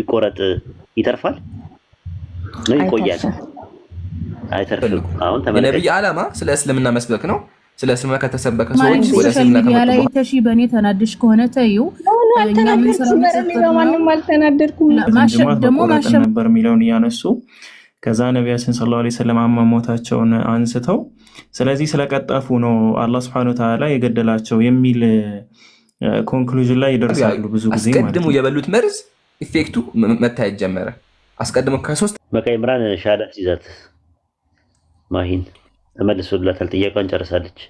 ቢቆረጥ ይተርፋል ነው ይቆያል? አይተርፍም። አሁን ተመለከተ የነብይ ዓላማ ስለ እስልምና መስበክ ነው። ስለ እስልምና ከተሰበከ ሰዎች ወደ እስልምና ከመጡ ላይ ተሺ በእኔ ተናድሽ ከሆነ ተይው። እኛ ምን ሰራው ማንንም አልተናደድኩም። ደግሞ ማሸነፍ ነበር የሚለውን እያነሱ ከዛ ነቢያችን ሰለላሁ ዐለይሂ ወሰለም አሟሟታቸውን አንስተው ስለዚህ ስለቀጠፉ ነው አላህ Subhanahu Wa Ta'ala የገደላቸው የሚል ኮንክሉዥን ላይ ይደርሳሉ። ብዙ ጊዜ ማለት አስቀድሞ የበሉት መርዝ ኢፌክቱ መታየት ጀመረ። አስቀድሞ ከሶስት በቃ ኢምራን ሻዳት ይዛት ማሂን ተመልሶላታል። ጥያቄዋን ጨርሳለች።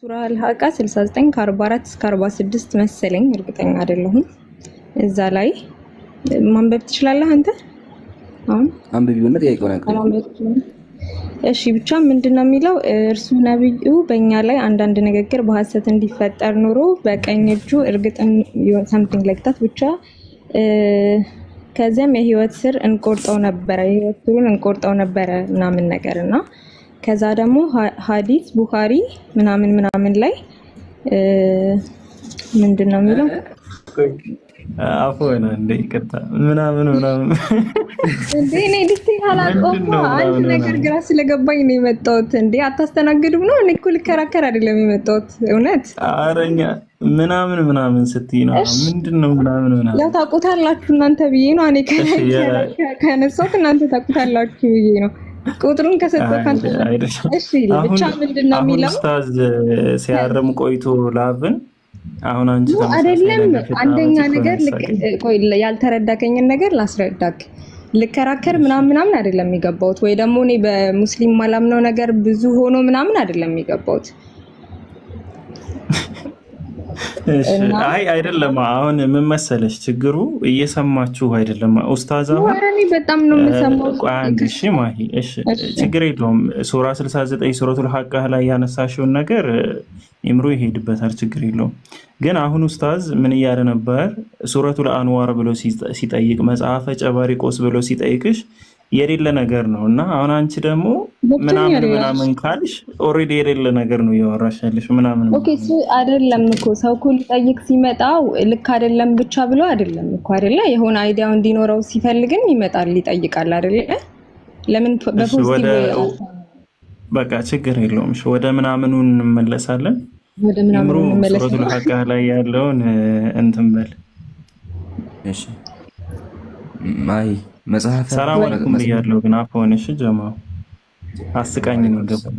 ሱራ አልሐቃ 69 ከ44 እስከ 46 መሰለኝ፣ እርግጠኛ አይደለሁም። እዛ ላይ ማንበብ ትችላለህ አንተ? አሁን አንብቢውና ጥያቄውን አቀርብ። እሺ ብቻ ምንድነው የሚለው? እርሱ ነብዩ በእኛ ላይ አንዳንድ ንግግር በሐሰት እንዲፈጠር ኑሮ በቀኝ እጁ እርግጥን something like that ብቻ ከዚያም የህይወት ስር እንቆርጠው ነበረ የህይወት ስሩን እንቆርጠው ነበረ ምናምን ነገርና ከዛ ደግሞ ሐዲስ ቡኻሪ ምናምን ላይ ምንድነው የሚለው? አፎና እንደ ይከታ ምናምን እንዴ እኔ ዲስቲንግ አላቆም አንድ ነገር ግራ ስለገባኝ ነው የመጣሁት። እንዴ አታስተናግዱም ነው? እኔ እኮ ልከራከር አይደለም የመጣሁት። እውነት አረኛ ምናምን ስትይ ነው ምንድነው ምናምን ያው ታውቁታላችሁ እናንተ ብዬ ነው። እኔ ከነሳሁት እናንተ ታውቁታላችሁ ብዬ ነው። ቁጥሩን ከሰጠው ካንተ እሺ ብቻ ምንድነው የሚለው? ኡስታዝ ሲያርም ቆይቶ ላብን አሁን አንቺ አይደለም አንደኛ ነገር ቆይ ያልተረዳከኝን ነገር ላስረዳክ። ልከራከር ምናምን አይደለም የሚገባውት፣ ወይ ደግሞ እኔ በሙስሊም ማላምነው ነገር ብዙ ሆኖ ምናምን አይደለም የሚገባውት። አይ አይደለም። አሁን ምን መሰለሽ ችግሩ እየሰማችሁ አይደለም። ኡስታዝ አሁን ወራኒ በጣም ነው የምሰማው። እሺ ማሂ እሺ ችግር የለውም። ሱራ 69 ሱረቱል ሐቃ ላይ ያነሳሽውን ነገር ኢምሩ ይሄድበታል፣ ችግር የለውም። ግን አሁን ኡስታዝ ምን እያለ ነበር? ሱረቱል አንዋር ብሎ ሲጠይቅ መጽሐፈ ጨባሪቆስ ብሎ ሲጠይቅሽ የሌለ ነገር ነው እና አሁን አንቺ ደግሞ ምናምን ካልሽ ኦሬዲ የሌለ ነገር ነው እያወራሻለሽ ምናምን። ኦኬ እሱ አይደለም እኮ ሰው እኮ ሊጠይቅ ሲመጣው ልክ አይደለም ብቻ ብሎ አይደለም እኮ አይደለ? የሆነ አይዲያው እንዲኖረው ሲፈልግም ይመጣል ይጠይቃል አይደለ? ለምን በፖዚቲቭ በቃ ችግር የለውም። እሺ ወደ ምናምኑ እንመለሳለን። ወደ ምናምኑ እንመለሳለን። ሱረቱል ሐቃ ላይ ያለውን እንትን በል እሺ ማይ መጽሐፍ ሰላም አለይኩም ብያለሁ። ግን አፎን እሺ ጀማው አስቃኝ ነው ገባና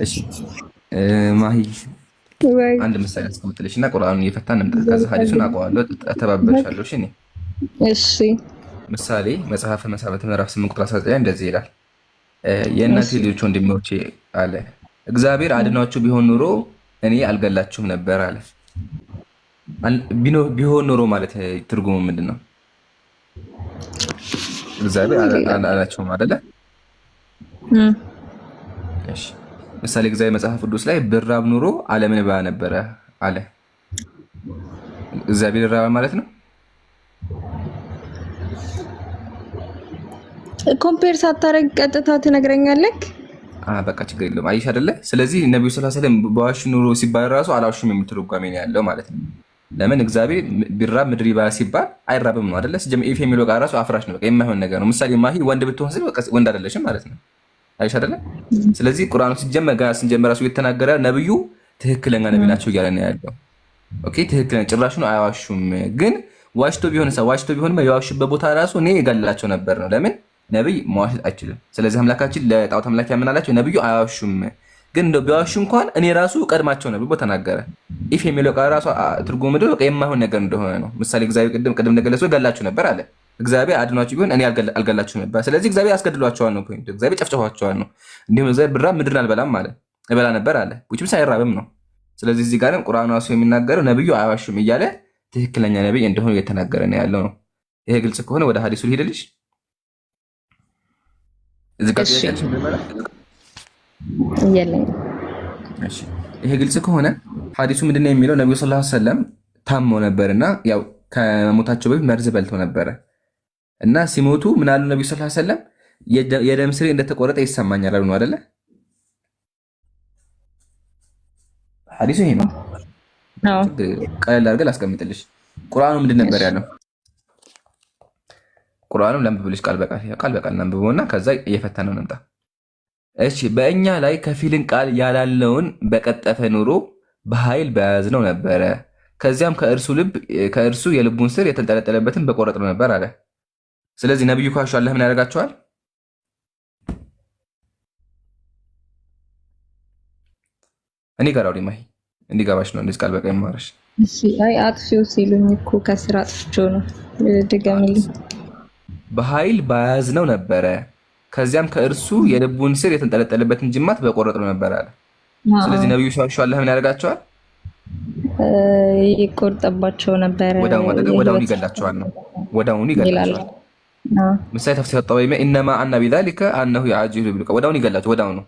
እሺ ማሂ አንድ ምሳሌ አስቀምጥልሽና ቁርአኑን እየፈታን እንምጣ። ከዛ ሐዲሱን አቋዋለሁ አተባበሻለሁ። እሺ ምሳሌ መጽሐፈ መሳፍንት ምዕራፍ 8 ቁጥር 19 እንደዚህ ይላል። የእናቴ ልጆች ወንድሞቼ አለ እግዚአብሔር አድናችሁ ቢሆን ኑሮ እኔ አልገላችሁም ነበር አለ። ቢሆን ኑሮ ማለት ትርጉሙ ምንድነው? እግዚአብሔር አላላችሁም አይደለ? እሺ ምሳሌ እግዚአብሔር መጽሐፍ ቅዱስ ላይ ብራብ ኑሮ ዓለምን ባያ ነበረ አለ። እግዚአብሔር ራባ ማለት ነው? ኮምፔር ሳታረግ ቀጥታ ትነግረኛለህ? በቃ ችግር የለውም። አይሽ አይደለ? ስለዚህ ነብዩ ሰለላሁ ዐለይሂ ወሰለም በዋሽ ኑሮ ሲባል ራሱ አላውሽም የሚል ትርጓሜ ነው ያለው ማለት ነው። ለምን እግዚአብሔር ቢራብ ምድር ይባል ሲባል አይራብም ነው አይደለ? ሲጀምር ኢፍ የሚለው ጋር ራሱ አፍራሽ ነው፣ በቃ የማይሆን ነገር ነው። ምሳሌ ማሂ ወንድ ብትሆን ስለ በቃ ወንድ አይደለሽም ማለት ነው። አይሽ አይደለ? ስለዚህ ቁርአኑ ሲጀመር ጋር ስንጀምር ራሱ የተናገረ ነብዩ ትክክለኛ ነብይ ናቸው እያለ ነው ያለው። ኦኬ ትክክለኛ ጭራሽ ነው አያዋሹም። ግን ዋሽቶ ቢሆን የዋሹበት ቦታ ራሱ እኔ እገላቸው ነበር ነው። ለምን ነብይ መዋሸት አይችልም። ስለዚህ አምላካችን ለጣዖት አምላክ ያመናላቸው ነብዩ አያዋሹም። ግን እንደው ቢዋሹ እንኳን እኔ ራሱ ቀድማቸው ነበር ብሎ ተናገረ። ኢፍ የሚለው ቃል ራሱ ትርጉሙ ምንድን ነው? የማይሆን ነገር እንደሆነ ነው። ምሳሌ እግዚአብሔር ቅድም እንደገለጸው ገላችሁ ነበር አለ። እግዚአብሔር አድኗችሁ ቢሆን እኔ አልገላችሁ ነበር። ስለዚህ እግዚአብሔር አስገድሏቸዋል ነው ፖይንቱ። እግዚአብሔር ጨፍጨፏቸዋል ነው። እንዲሁም እግዚአብሔር ብራብ ምድርን አልበላም አለ፣ እበላ ነበር አለ። ውጭም ሳይራብም ነው። ስለዚህ እዚህ ጋርም ቁርአኑ ራሱ የሚናገረው ነብዩ አያዋሹም እያለ ትክክለኛ ነብይ እንደሆነ እየተናገረ ነው ያለው ነው። ይሄ ግልጽ ከሆነ ወደ ሐዲሱ ልሄድልሽ። ይሄ ግልጽ ከሆነ ሐዲሱ ምንድነው የሚለው? ነብዩ ሰለላሁ ዐለይሂ ወሰለም ታመው ነበርና ያው ከሞታቸው በፊት መርዝ በልተው ነበረ እና ሲሞቱ ምን አሉ ነብዩ ሰለላሁ ዐለይሂ ወሰለም? የደም ስሬ እንደተቆረጠ ይሰማኛል አሉ ነው አይደለ? ሐዲሱ ይሄ ነው። ቀለል አድርገን ላስቀምጥልሽ። ቁርአኑ ምንድን ነበር ያለው? ቁርአኑን ለንብብልሽ ቃል በቃል አንብበውና ከዛ እየፈታነው እንምጣ። እሺ በእኛ ላይ ከፊልን ቃል ያላለውን በቀጠፈ ኑሮ በኃይል በያዝነው ነበረ። ከዚያም ከእርሱ የልቡን ስር የተንጠለጠለበትን በቆረጥነው ነበር አለ። ስለዚህ ነብዩ ካሹ አላህ ምን ያደርጋቸዋል? እኔ ጋር አውሪ ማሂ እንዲገባሽ ነው እንደዚህ ቃል በቃ የማወራሽ። እሺ አይ አጥፊው ሲሉኝ እኮ ከስራ አጥፍቼው ነው። ድገምልኝ። በኃይል በያዝነው ነበረ ከዚያም ከእርሱ የልቡን ስር የተንጠለጠለበትን ጅማት በቆረጥነው ነበር አለ። ስለዚህ ነብዩ ካሹ አላህ ምን ያደርጋቸዋል? ይቆርጥባቸው ነበረ። ወዳውኑ ይገላቸዋል ነው። ወዳውኑ ይገላቸዋል። ምሳሌ ተፍሲር ተጠባይመ ኢነማ አና ቢዛሊከ አነሁ ያጂሉ ቢልቀ ወዳውኑ ይገላቸው ወዳውኑ።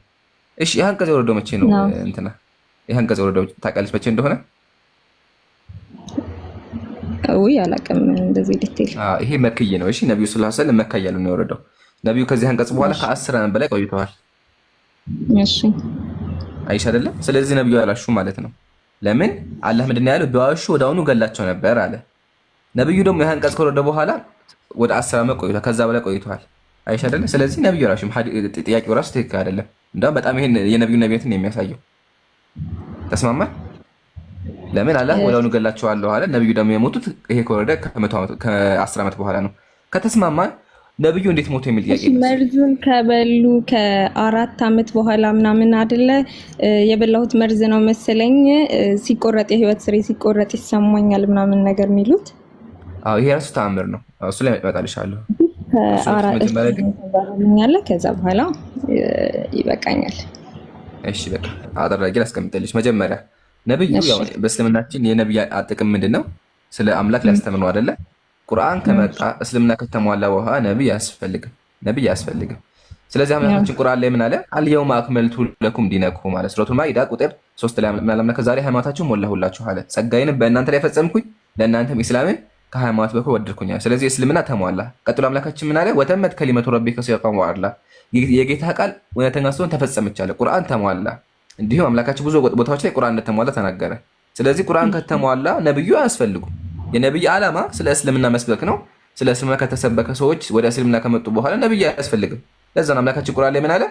እሺ ይሄን ቀዘው ወረደው መቼ ነው እንትና ይሄን ቀዘው ወረደው ታውቃለች መቼ እንደሆነ? ወይ አላውቅም እንደዚህ ዲቴል። ይሄ መክይ ነው። እሺ ነብዩ ሰለላሁ ዐለይሂ ወሰለም መካ እያሉ ነው የወረደው። ነብዩ ከዚህ አንቀጽ በኋላ ከ10 ዓመት በላይ ቆይተዋል። እሺ አይሻ አይደለ? ስለዚህ ነብዩ አላሹ ማለት ነው። ለምን አላህ ምንድን ነው ያለው? ቢዋሹ ወዳውኑ ገላቸው ነበር አለ። ነብዩ ደግሞ ይሄን አንቀጽ ከወረደ በኋላ ወደ 10 ዓመት ቆይቷል፣ ከዛ በላይ ቆይቷል። አይሻ አይደለ? ስለዚህ ነብዩ አላሹም። ጥያቄው ራሱ ትክክል አይደለም። እንደውም በጣም ይሄን የነብዩ ነብያትን ነው የሚያሳየው። ተስማማ? ለምን አላህ ወዳውኑ ገላቸዋለሁ አለ። ነብዩ ደግሞ የሞቱት ይሄ ከወረደ ከ10 ዓመት በኋላ ነው። ከተስማማን ነብዩ እንዴት ሞቱ የሚል ጥያቄ ነው። መርዙን ከበሉ ከ4 ዓመት በኋላ ምናምን አይደለ የበላሁት መርዝ ነው መሰለኝ ሲቆረጥ የህይወት ስሬ ሲቆረጥ ይሰማኛል ምናምን ነገር የሚሉት። ይሄ ራሱ ተአምር ነው። እሱ ላይ እመጣልሻለሁ። ከዛ በኋላ ይበቃኛል። እሺ በቃ አደረጋጊ ላስቀምጥልሽ። መጀመሪያ ነብዩ ያው በእስልምናችን የነብይ ጥቅም ምንድነው? ስለ አምላክ ሊያስተምር ነው አይደለ? ቁርአን ከመጣ እስልምና ከተሟላ በኋላ ነብይ አያስፈልግም። ስለዚህ አምላካችን ቁርአን ላይ ምን አለ? አልየውመ አክመልቱ ለኩም ዲነኩም ማለት ሱረቱል ማኢዳ ቁጥር 3 ላይ አምላክ ዛሬ ሃይማኖታችሁን ሞላሁላችሁ አለ። ጸጋዬን በእናንተ ላይ ፈጸምኩኝ ለእናንተም ኢስላምን ከሃይማኖት በኩል ወደድኩኝ። ስለዚህ እስልምና ተሟላ። ቀጥሎ አምላካችን ምን አለ? ወተመት ከሊመቱ ረቢከ ሲቀሙ አላ የጌታ ቃል እውነተኛ ሲሆን ተፈጸመች አለ። ቁርአን ተሟላ። እንዲሁም አምላካችን ብዙ ቦታዎች ላይ ቁርአን እንደተሟላ ተናገረ። ስለዚህ ቁርአን ከተሟላ ነብዩ አያስፈልጉም። የነብይ ዓላማ ስለ እስልምና መስበክ ነው። ስለ እስልምና ከተሰበከ ሰዎች ወደ እስልምና ከመጡ በኋላ ነብይ አያስፈልግም። ለዛ ነው አምላካችን ቁርአን ላይ ምን አለ?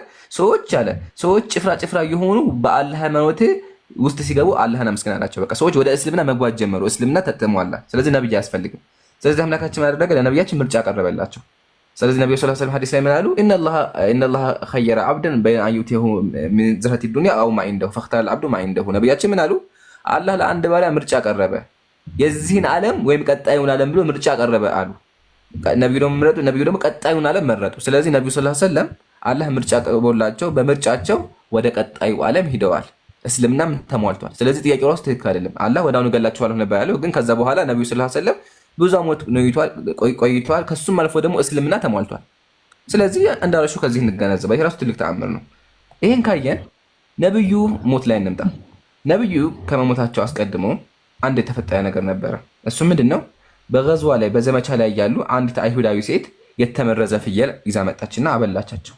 ሰዎች ጭፍራ የሆኑ በአላህ ሃይማኖት ውስጥ ሲገቡ አላህን አመስግን አላቸው። በቃ ሰዎች ወደ እስልምና መጓዝ ጀመሩ። እስልምና ተሟላ። ስለዚህ ነብይ አያስፈልግም። ስለዚህ አምላካችን ያደረገ ለነብያችን ምርጫ ቀረበላቸው። ስለዚህ ነብዩ ሰለላሁ ዐለይሂ ወሰለም ሐዲስ ላይ ምን አሉ? ኢነላህ ኸየረ ዐብደን በይነ አን ዩቲሁ ሚን ዝህረቲ ዱንያ አው ማ ዒንደሁ ፈኽተረ ዐብዱ ማ ዒንደሁ። ነብያችን ምን አሉ? አላህ ለአንድ ባሪያ ምርጫ ቀረበ፣ የዚህን ዓለም ወይም ቀጣዩን ዓለም ብሎ ምርጫ ቀረበ አሉ። ነብዩ ደግሞ ቀጣዩን ዓለም መረጡ። ስለዚህ ነብዩ ሰለላሁ ዐለይሂ ወሰለም አላህ ምርጫ ቀርቦላቸው በምርጫቸው ወደ ቀጣዩ ዓለም ሂደዋል። እስልምናም ተሟልቷል። ስለዚህ ጥያቄው ራሱ ትክክል አይደለም። አላህ ወዳውኑ ገላቸዋለሁ ነበር ያለው፣ ግን ከዛ በኋላ ነብዩ ሰለላሁ ዐለይሂ ወሰለም ብዙ ዓመት ቆይቷል። ከሱም አልፎ ደግሞ እስልምና ተሟልቷል። ስለዚህ እንዳልሽው ከዚህ እንገነዘባ። ይሄ ራሱ ትልቅ ተአምር ነው። ይሄን ካየን ነብዩ ሞት ላይ እንምጣ። ነብዩ ከመሞታቸው አስቀድሞ አንድ የተፈጠረ ነገር ነበረ። እሱ ምንድነው? በገዝዋ ላይ በዘመቻ ላይ ያሉ አንዲት አይሁዳዊ ሴት የተመረዘ ፍየል ይዛ መጣችና አበላቻቸው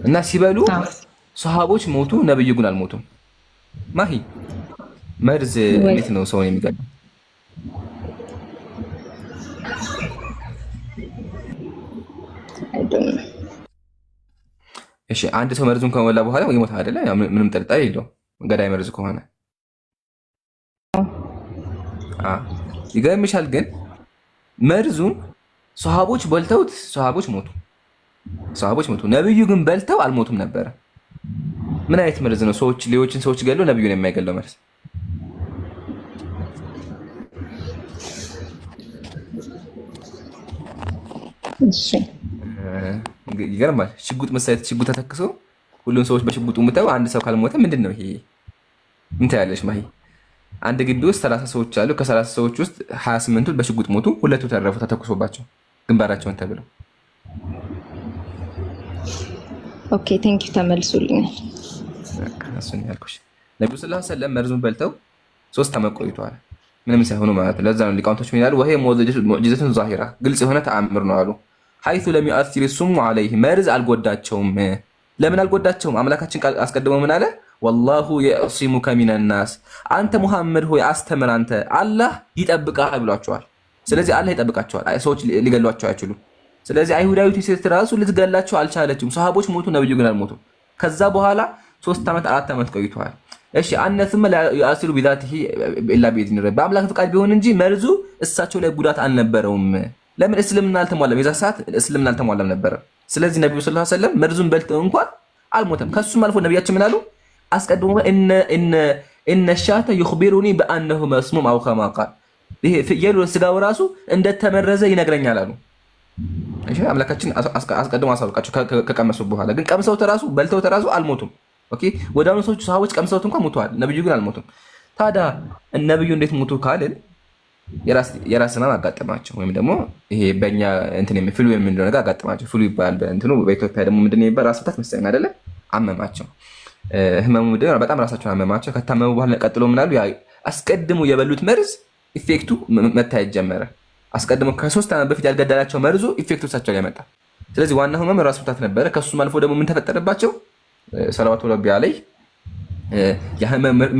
እና ሲበሉ ሰሃቦች ሞቱ፣ ነብዩ ግን አልሞቱም። ማሂ መርዝ እንዴት ነው ሰውን የሚገድለው? እሺ አንድ ሰው መርዙን ከሞላ በኋላ ይሞታል አይደለ? ምንም ጥርጣሬ የለውም ገዳይ መርዝ ከሆነ። ይገርምሻል ግን መርዙን ሰሃቦች በልተውት ሰሃቦች ሞቱ። ነብዩ ግን በልተው አልሞቱም ነበረ። ምን አይነት መርዝ ነው? ሌሎችን ሰዎች ገለው ነብዩን የማይገለው መርዝ? እሺ ይገርማል። ሽጉጥ መሳየት ሽጉጥ ተተክሶ ሁሉም ሰዎች በሽጉጡ ሙተው አንድ ሰው ካልሞተ ምንድን ነው ይሄ? ምን ታያለሽ ማሂ? አንድ ግቢ ውስጥ 30 ሰዎች አሉ። ከ30 ሰዎች ውስጥ 28ቱ በሽጉጥ ሞቱ፣ 2ቱ ተረፉ ተተኩሶባቸው ግንባራቸውን ተብለው። ኦኬ ቴንክ ዩ ተመልሱልኛል። እሱን ያልኩሽ ነብዩ ሰለላሁ ዐለይሂ ወሰለም መርዙን በልተው 3 ዓመት ቆይተዋል ምንም ሳይሆኑ ማለት ነው። ለዛ ነው ሊቃውንቶች ምን ይላሉ? ወሄ ሙዕጂዘቱን ዛሂራ ግልጽ የሆነ ተአምር ነው አሉ። ሐይሱ ለም ዩአሲር ሱሙ ዐለይህ መርዝ አልጎዳቸውም። ለምን አልጎዳቸውም? አምላካችን ቃል አስቀድሞ ምን አለ? ወላሁ የዕሲሙከ ሚነናስ፣ አንተ ሙሐመድ ሆይ አስተምር፣ አንተ አላህ ይጠብቃል ብሏቸዋል። ስለዚህ አላህ ይጠብቃቸዋል፣ ሰዎች ሊገሏቸው አይችሉም። ስለዚህ አይሁዳዊት ሴት ራሱ ልትገላቸው አልቻለችም። ሰሃቦች ሞቱ፣ ነብዩ ግን አልሞቱም። ከዛ በኋላ 3 ዓመት 4 ዓመት ቆይተዋል። እሺ አነስም ለአሲሩ ቢዛቲሂ ኢላ ቢኢዝኒ ረቢ፣ በአምላክ ፍቃድ ቢሆን እንጂ መርዙ እሳቸው ላይ ጉዳት አልነበረውም። ለምን? እስልምና አልተሟላም፣ የዛ ሰዓት እስልምና አልተሟላም ነበር። ስለዚህ ነብዩ ሰለላሁ ዐለይሂ ወሰለም መርዙን በልተው እንኳን አልሞተም። ከሱም አልፎ ነብያችን ምን አሉ? አስቀድሞ እነ ሻተ ይኽቢሩኒ በአነሁ መስሙም አው ከማ ቃል፣ ይሄ ፍየሉ ስጋው ራሱ እንደተመረዘ ይነግረኛል አሉ። እሺ አምላካችን አስቀድሞ አሳውቃቸው ከቀመሱ በኋላ ግን ቀምሰው ተራሱ በልተው ተራሱ አልሞቱም። ኦኬ ወዳኑ ሰዎች ሰሃቦች ቀምሰውት እንኳን ሞተዋል፣ ነብዩ ግን አልሞቱም። ታዲያ ነብዩ እንዴት ሞቱ ካልን የራስ ህመም አጋጠማቸው፣ ወይም ደግሞ ይሄ በእኛ እንትን ፍሉ የምንለው ነገር አጋጠማቸው። ፍሉ ይባላል በእንትኑ፣ በኢትዮጵያ ደግሞ ምንድን ነው ይባላል? ራስ ምታት መሰለኝ አይደለ? አመማቸው። ህመሙ ምንድን ነው? በጣም ራሳቸውን አመማቸው። ከታመሙ በኋላ ቀጥሎ ምን አሉ? አስቀድሞ የበሉት መርዝ ኢፌክቱ መታየት ጀመረ። አስቀድሞ ከ3 ዓመት በፊት ያልገደላቸው መርዙ ኢፌክቱ እሳቸው ላይ መጣ። ስለዚህ ዋናው ህመም ራስ ምታት ነበረ። ከሱም አልፎ ደግሞ ምን ተፈጠረባቸው? ሰለዋቱ ረቢ ዐለይህ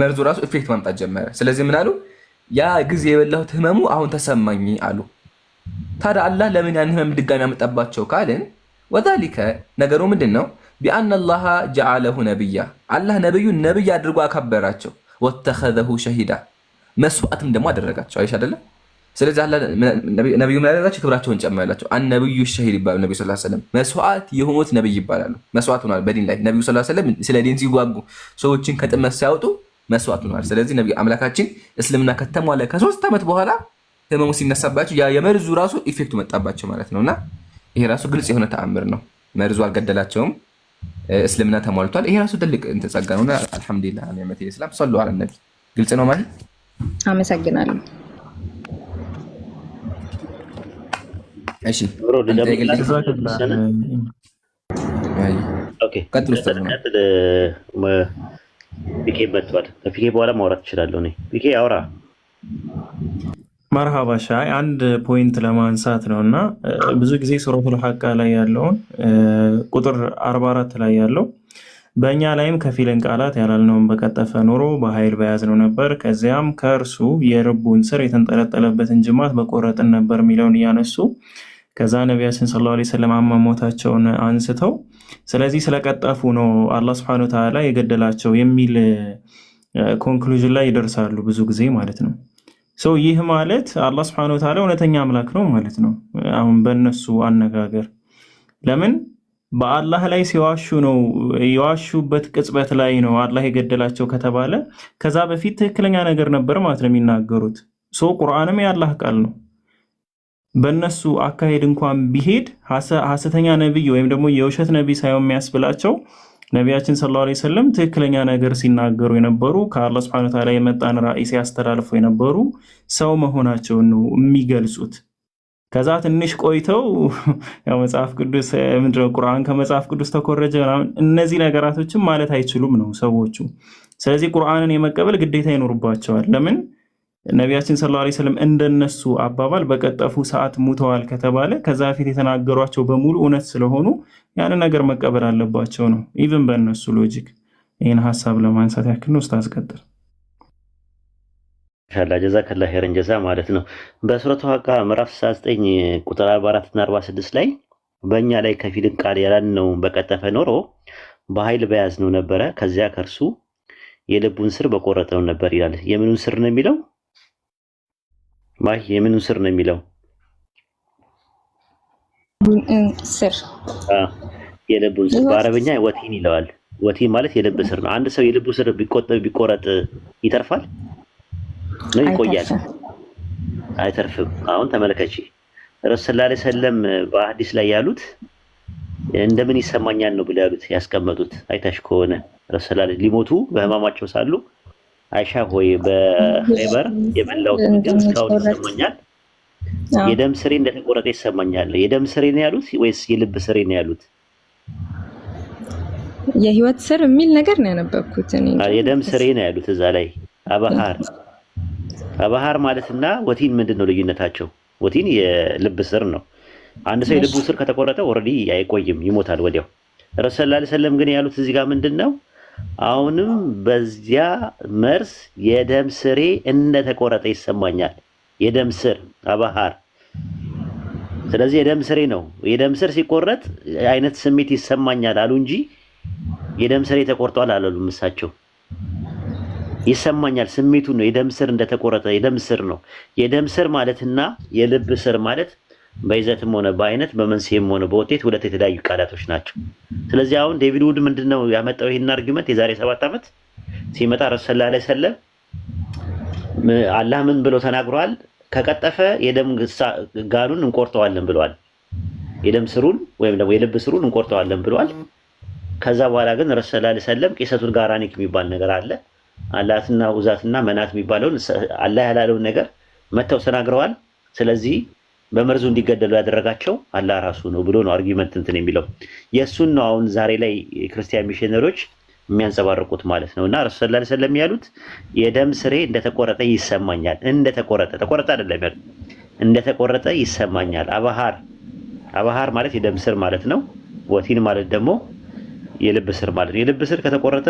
መርዙ ራሱ ኢፌክት ማምጣት ጀመረ። ስለዚህ ምን አሉ? ያ ጊዜ የበላሁት ህመሙ አሁን ተሰማኝ አሉ። ታዲያ አላህ ለምን ያን ህመም ድጋሚ ያመጣባቸው ካልን ወዛሊከ ነገሩ ምንድን ነው? ቢአን አላህ ጀዓለሁ ነብያ፣ አላህ ነብዩን ነብይ አድርጎ አከበራቸው። ወተኸዘሁ ሸሂዳ፣ መስዋዕትም ደግሞ አደረጋቸው። አይሽ አይደለም? ስለዚህ አላህ ነብዩ ምን አደረጋቸው? ክብራቸውን ጨመረላቸው። አነብዩ ሸሂድ ይባላሉ። ነብዩ ሰለላሁ ዐለይሂ ወሰለም መስዋዕት የሆኑት ነብይ ይባላሉ። መስዋዕት ሆኗል በዲን ላይ። ነብዩ ሰለላሁ ዐለይሂ ወሰለም ስለ ዲን ሲጓጉ ሰዎችን ከጥመት ሲያወጡ መስዋዕት ሆኗል። ስለዚህ ነብዩ አምላካችን እስልምና ከተሟላ ከ3 ዓመት በኋላ ህመሙ ሲነሳባቸው ያ የመርዙ ራሱ ኢፌክቱ መጣባቸው ማለት ነውና ይሄ ራሱ ግልጽ የሆነ ተአምር ነው። መርዙ አልገደላቸውም፣ እስልምና ተሟልቷል። ይሄ ራሱ ትልቅ እንተጸጋ ነውና አልሐምዱሊላህ ኒዕመተ ኢስላም ሰሉ ዐለ ነቢ። ግልጽ ነው ማለት አመሰግናለሁ። እሺ ፒኬ መጥቷል። ከፒኬ በኋላ ማውራት እችላለሁ እኔ። ፒኬ አውራ። መርሃባ ሻይ አንድ ፖይንት ለማንሳት ነው እና ብዙ ጊዜ ሱረቱል ሐቃ ላይ ያለውን ቁጥር 44 ላይ ያለው በእኛ ላይም ከፊልን ቃላት ያላልነውን በቀጠፈ ኖሮ በኃይል በያዝነው ነበር፣ ከዚያም ከእርሱ የልቡን ስር የተንጠለጠለበትን ጅማት በቆረጥን ነበር የሚለውን እያነሱ ከዛ ነቢያችን ሰለላሁ ዐለይሂ ወሰለም አሟሟታቸውን አንስተው ስለዚህ ስለቀጠፉ ነው አላህ ሱብሓነሁ ወተዓላ የገደላቸው የሚል ኮንክሉዥን ላይ ይደርሳሉ ብዙ ጊዜ ማለት ነው። ይህ ማለት አላህ ሱብሓነሁ ወተዓላ እውነተኛ አምላክ ነው ማለት ነው። አሁን በእነሱ አነጋገር ለምን በአላህ ላይ ሲዋሹ ነው የዋሹበት ቅጽበት ላይ ነው አላህ የገደላቸው ከተባለ ከዛ በፊት ትክክለኛ ነገር ነበር ማለት ነው የሚናገሩት። ቁርአንም የአላህ ቃል ነው። በእነሱ አካሄድ እንኳን ቢሄድ ሐሰተኛ ነቢይ ወይም ደግሞ የውሸት ነቢይ ሳይሆን የሚያስብላቸው ነቢያችን ሰለላሁ ዐለይሂ ወሰለም ትክክለኛ ነገር ሲናገሩ የነበሩ ከአላህ ሱብሓነሁ ወተዓላ የመጣን ራእይ ሲያስተላልፉ የነበሩ ሰው መሆናቸውን ነው የሚገልጹት። ከዛ ትንሽ ቆይተው ያው መጽሐፍ ቅዱስ ምንድነው ቁርአን ከመጽሐፍ ቅዱስ ተኮረጀ ምናምን እነዚህ ነገራቶችን ማለት አይችሉም ነው ሰዎቹ። ስለዚህ ቁርአንን የመቀበል ግዴታ ይኖርባቸዋል። ለምን ነቢያችን ሰለላሁ ዐለይሂ ወሰለም እንደነሱ አባባል በቀጠፉ ሰዓት ሙተዋል ከተባለ ከዛ በፊት የተናገሯቸው በሙሉ እውነት ስለሆኑ ያንን ነገር መቀበል አለባቸው ነው ኢቭን በእነሱ ሎጂክ። ይህን ሀሳብ ለማንሳት ያክል ነው። ኡስታዝ ቀጥል። ኢንሻአላህ ጀዛከላህ ኸይረን ጀዛ ማለት ነው። በሱረቱ ሐቃ ምዕራፍ 69 ቁጥር 44 እና 46 ላይ በእኛ ላይ ከፊልን ቃል ያላልነው በቀጠፈ ኖሮ በኃይል በያዝነው ነበረ፣ ከዚያ ከእርሱ የልቡን ስር በቆረጠው ነበር ይላል። የምኑን ስር ነው የሚለው? የምኑን ስር ነው የሚለው? ስር የልቡን ስር በአረብኛ ወቲን ይለዋል። ወቲን ማለት የልብ ስር ነው። አንድ ሰው የልቡ ስር ቢቆረጥ ይተርፋል ነው ይቆያል? አይተርፍም። አሁን ተመልከቺ ረሱል ሰለላሁ ዐለይሂ ወሰለም በሐዲስ ላይ ያሉት እንደምን ይሰማኛል ነው ብለው ያሉት ያስቀመጡት አይታሽ ከሆነ ረሱል ሊሞቱ በህማማቸው ሳሉ አይሻ ሆይ በኸይበር የበላሁት ምግብ እስካሁን ይሰማኛል፣ የደም ስሬ እንደተቆረጠ ይሰማኛል። የደም ስሬ ነው ያሉት ወይስ የልብ ስሬ ነው ያሉት? የህይወት ስር የሚል ነገር ነው ያነበብኩት እኔ። የደም ስሬ ነው ያሉት እዛ ላይ። አባሃር ማለትና ወቲን ምንድነው ልዩነታቸው? ወቲን የልብ ስር ነው፣ አንድ ሰው የልቡ ስር ከተቆረጠ ኦልሬዲ አይቆይም፣ ይሞታል ወዲያው። ረሱል ሰለላሁ ዐለይሂ ወሰለም ግን ያሉት እዚህ ጋር ምንድነው? አሁንም በዚያ መርዝ የደም ስሬ እንደተቆረጠ ይሰማኛል። የደም ስር አባሃር። ስለዚህ የደም ስሬ ነው። የደም ስር ሲቆረጥ አይነት ስሜት ይሰማኛል አሉ እንጂ የደም ስሬ ተቆርጧል አላሉም እሳቸው። ይሰማኛል ስሜቱ ነው። የደም ስር እንደተቆረጠ የደም ስር ነው። የደም ስር ማለትና የልብ ስር ማለት በይዘትም ሆነ በአይነት በመንስኤም ሆነ በውጤት ሁለት የተለያዩ ቃላቶች ናቸው። ስለዚህ አሁን ዴቪድ ውድ ምንድነው ያመጣው ይሄን አርጊመንት? የዛሬ 7 ዓመት ሲመጣ ረሱል ሰለላሁ ዐለይሂ ወሰለም አላህ ምን ብሎ ተናግሯል? ከቀጠፈ የደም ጋኑን እንቆርጠዋለን ብለዋል። የደም ስሩን ወይም ደግሞ የልብ ስሩን እንቆርጠዋለን ብለዋል። ከዛ በኋላ ግን ረሱል ሰለላሁ ዐለይሂ ወሰለም ቂሰቱል ጋራኒክ የሚባል ነገር አለ። አላትና ውዛትና መናት የሚባለውን አላህ ያላለውን ነገር መተው ተናግረዋል። ስለዚህ በመርዙ እንዲገደሉ ያደረጋቸው አላህ ራሱ ነው ብሎ ነው አርጊመንት እንትን የሚለው። የሱን ነው አሁን ዛሬ ላይ ክርስቲያን ሚሽነሮች የሚያንጸባርቁት ማለት ነውና ረሱል ሰለላሁ ዐለይሂ ወሰለም ያሉት የደም ስሬ እንደተቆረጠ ይሰማኛል። እንደተቆረጠ ተቆረጠ አይደለም ያሉት፣ እንደተቆረጠ ይሰማኛል። አባሃር ማለት የደም ስር ማለት ነው። ወቲን ማለት ደግሞ የልብ ስር ማለት ነው። የልብ ስር ከተቆረጠ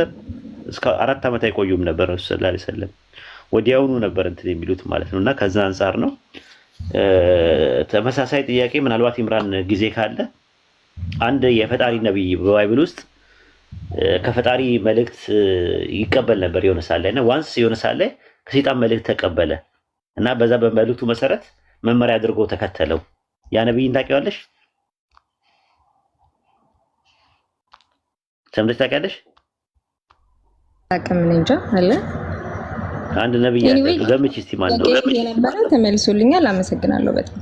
እስከ 4 ዓመት አይቆዩም ነበር ረሱል ሰለላሁ ዐለይሂ ወሰለም፣ ወዲያውኑ ነበር እንትን የሚሉት ማለት ነውና ከዛ አንፃር ነው። ተመሳሳይ ጥያቄ ምናልባት ኢምራን ጊዜ ካለ አንድ የፈጣሪ ነብይ በባይብል ውስጥ ከፈጣሪ መልእክት ይቀበል ነበር የሆነ ሳለ እና ዋንስ የሆነ ሳለ ከሰይጣን መልእክት ተቀበለ እና በዛ በመልእክቱ መሰረት መመሪያ አድርጎ ተከተለው። ያ ነብይን ታውቂዋለሽ? ሰምተሽ ታውቂያለሽ? አቅም እንጃ አለ አንድ ነብይ ያለው ገምች እስቲ ማን ነው? የነበረ ተመልሶልኛል። አመሰግናለሁ በጣም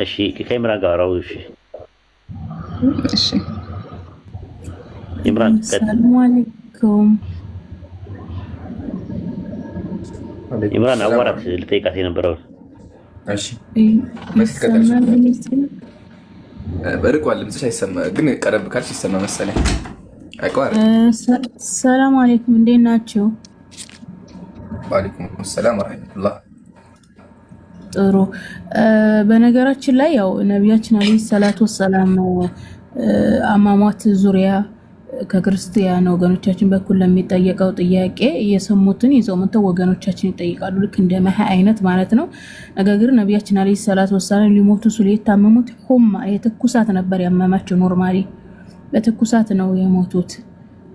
እሺ። ከኢምራን ጋር አውሩ። እሺ ኢምራን ሰላም አለይኩም። ኢምራን አዋራት ልጠይቃት የነበረው እሺ በርቋል። ድምፅሽ አይሰማ ግን ቀረብ ካልሽ ይሰማ መሰለኝ። ሰላም አለይኩም እንዴት ናችሁ? ወአለይኩም ሰላም ወራህመቱላህ። ጥሩ። በነገራችን ላይ ያው ነቢያችን አለይሂ ሰላቱ ወሰላም አሟሟት ዙሪያ ከክርስቲያን ወገኖቻችን በኩል ለሚጠየቀው ጥያቄ የሰሙትን ይዘው መተው ወገኖቻችን ይጠይቃሉ። ልክ እንደ መሐ አይነት ማለት ነው። ነገር ግን ነቢያችን አለይሂ ሰላቱ ወሰላም ሊሞቱ ሲሉ የታመሙት ሁማ የትኩሳት ነበር ያመማቸው። ኖርማሊ በትኩሳት ነው የሞቱት።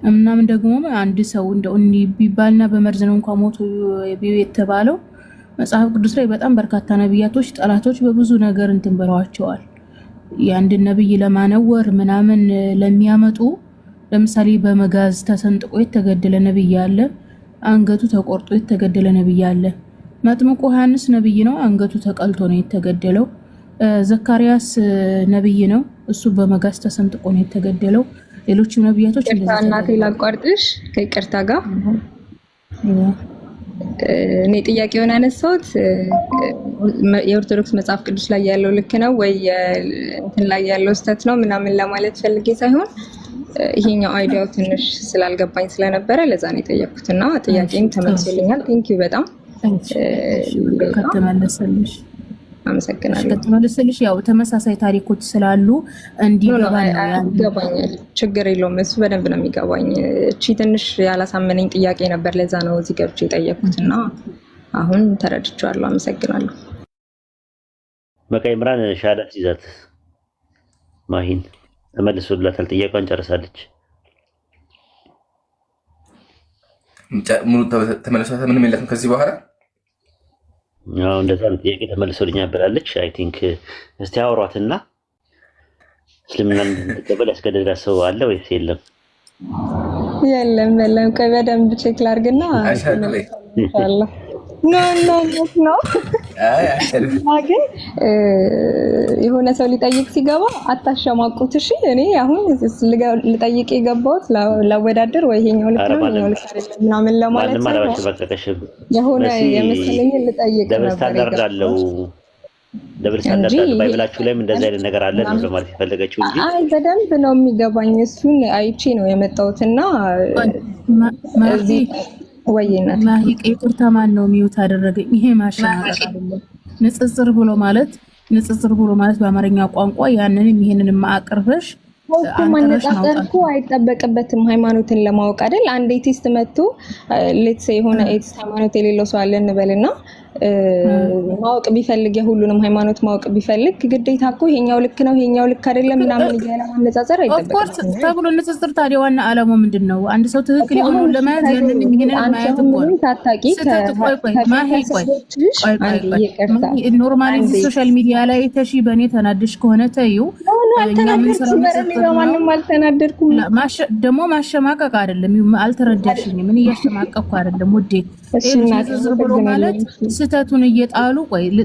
እናም ደግሞ አንድ ሰው እንደው ቢባልና በመርዝ ነው እንኳን ሞቱ የተባለው መጽሐፍ ቅዱስ ላይ በጣም በርካታ ነብያቶች ጠላቶች በብዙ ነገር እንትን ብለዋቸዋል። የአንድ ነብይ ለማነወር ምናምን ለሚያመጡ ለምሳሌ በመጋዝ ተሰንጥቆ የተገደለ ነብይ አለ። አንገቱ ተቆርጦ የተገደለ ነብይ አለ። መጥምቁ ዮሐንስ ነብይ ነው፣ አንገቱ ተቀልቶ ነው የተገደለው። ዘካርያስ ነብይ ነው፣ እሱ በመጋዝ ተሰንጥቆ ነው የተገደለው። ሌሎችም ነብያቶች እንደዚህ እናቴ ላቋርጥሽ ከይቅርታ ጋር እኔ ጥያቄውን ያነሳሁት የኦርቶዶክስ መጽሐፍ ቅዱስ ላይ ያለው ልክ ነው ወይ እንትን ላይ ያለው ስህተት ነው ምናምን ለማለት ፈልጌ ሳይሆን ይሄኛው አይዲያው ትንሽ ስላልገባኝ ስለነበረ ለዛ ነው የጠየኩትና ጥያቄም ተመልሶልኛል። ቴንኪው በጣም ከተመለሰልሽ አመሰግናለሁ። ከተመለሰልሽ ያው ተመሳሳይ ታሪኮች ስላሉ እንዲገባ ነው ያገባኛል። ችግር የለውም እሱ በደንብ ነው የሚገባኝ። እቺ ትንሽ ያላሳመነኝ ጥያቄ ነበር፣ ለዛ ነው እዚህ ገብቼ የጠየኩትና አሁን ተረድቻለሁ። አመሰግናለሁ። በቃ ኢምራን ሻዳት ይዛት ማሂን ተመልሶላታል። ጥያቄዋን ጨርሳለች። ሙሉ ተመልሶላታል። ምንም የለትም ከዚህ በኋላ ያው እንደዛ ነው። ጥያቄ ተመልሶልኛል ብላለች። አይ ቲንክ እስቲ አውሯትና እስልምናን እንድትቀበል ያስገደዳት ሰው አለ ወይስ የለም? የለም። ቆይ በደንብ ቼክ ላድርግና ኢንሻአላህ ኖ ግን የሆነ ሰው ሊጠይቅ ሲገባ አታሸማቁት። እሺ እኔ አሁን ልጠይቅ የገባሁት ላወዳደር ወይ ይሄኛው ልክ ነው ይሄኛው ልክ አይደለም ምናምን ለማለት ነው። የሆነ የመሰለኝ ልጠይቅ ነበር። ስታንዳርድ አለው ደብል ስታንዳርድ አለው። ባይብላችሁ ላይም እንደዚህ አይነት ነገር አለ ነው ለማለት የፈለገችው እንጂ አይ በደንብ ነው የሚገባኝ። እሱን አይቼ ነው የመጣሁትና እዚህ ወይነት ይቅርታ ማን ነው ሚውት አደረገኝ? ይሄ ማሸናቀቅ አይደለም። ንጽጽር ብሎ ማለት ንጽጽር ብሎ ማለት በአማርኛ ቋንቋ ያንንም ይሄንንም አቅርበሽ ማነጻጸር እኮ አይጠበቅበትም ሃይማኖትን ለማወቅ አይደል? አንድ ኤቲስት መጥቶ ሌትስ የሆነ ኤቲስት ሃይማኖት የሌለው ሰው አለ እንበልና ማወቅ ቢፈልግ የሁሉንም ሃይማኖት ማወቅ ቢፈልግ ግዴታ እኮ ይሄኛው ልክ ነው ይሄኛው ልክ አይደለም ምናምን እያለ ማነጻጸር አይጠበቅም። ኦፍ ኮርስ ተብሎ ንጽጽር ታዲያ ዋና ዓላማው ምንድነው? አንድ ሰው ትክክል የሆነውን ለማየት ያንንም ይሄንን ማየት እኮ ነው። ታጣቂ ኖርማሊ ሶሻል ሚዲያ ላይ ተሺ በኔ ተናድሽ ከሆነ ተዩ ማንም አልተናደድኩም። ደግሞ ማሸማቀቅ አይደለም። አልተረዳሽኝም። ምን እያሸማቀቅኩ አይደለም ውዴ። ንጽጽር ብሎ ማለት ስህተቱን እየጣሉ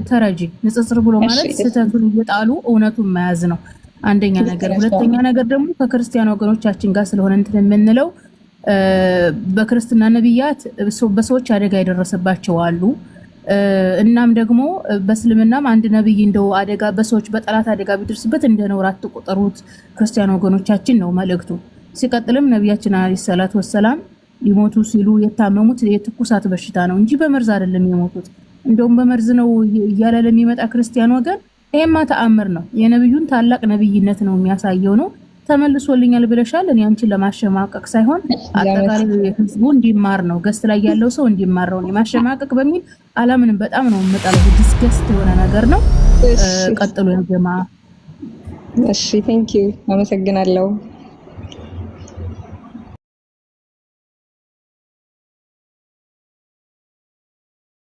ተረጂ። ንጽጽር ብሎ ማለት ስህተቱን እየጣሉ እውነቱን መያዝ ነው አንደኛ ነገር። ሁለተኛ ነገር ደግሞ ከክርስቲያን ወገኖቻችን ጋር ስለሆነ እንትን የምንለው በክርስትና ነብያት በሰዎች አደጋ የደረሰባቸው አሉ። እናም ደግሞ በእስልምናም አንድ ነብይ እንደው አደጋ በሰዎች በጠላት አደጋ ቢደርስበት እንደ ነውር አትቆጠሩት ክርስቲያን ወገኖቻችን ነው መልእክቱ። ሲቀጥልም ነብያችን አለይሂ ሰላቱ ወሰላም ሊሞቱ ሲሉ የታመሙት የትኩሳት በሽታ ነው እንጂ በመርዝ አይደለም የሞቱት። እንደውም በመርዝ ነው እያለ ለሚመጣ ክርስቲያን ወገን ይሄማ ተአምር ነው። የነብዩን ታላቅ ነብይነት ነው የሚያሳየው ነው። ተመልሶልኛል ብለሻል። እኔ አንቺን ለማሸማቀቅ ሳይሆን አጠቃላይ ህዝቡ እንዲማር ነው። ገስት ላይ ያለው ሰው እንዲማር ነው። ማሸማቀቅ በሚል አላምንም። በጣም ነው የምጠላው። ዲስገስት የሆነ ነገር ነው። ቀጥሎ ያጀማ። እሺ ቴንክ ዩ አመሰግናለሁ።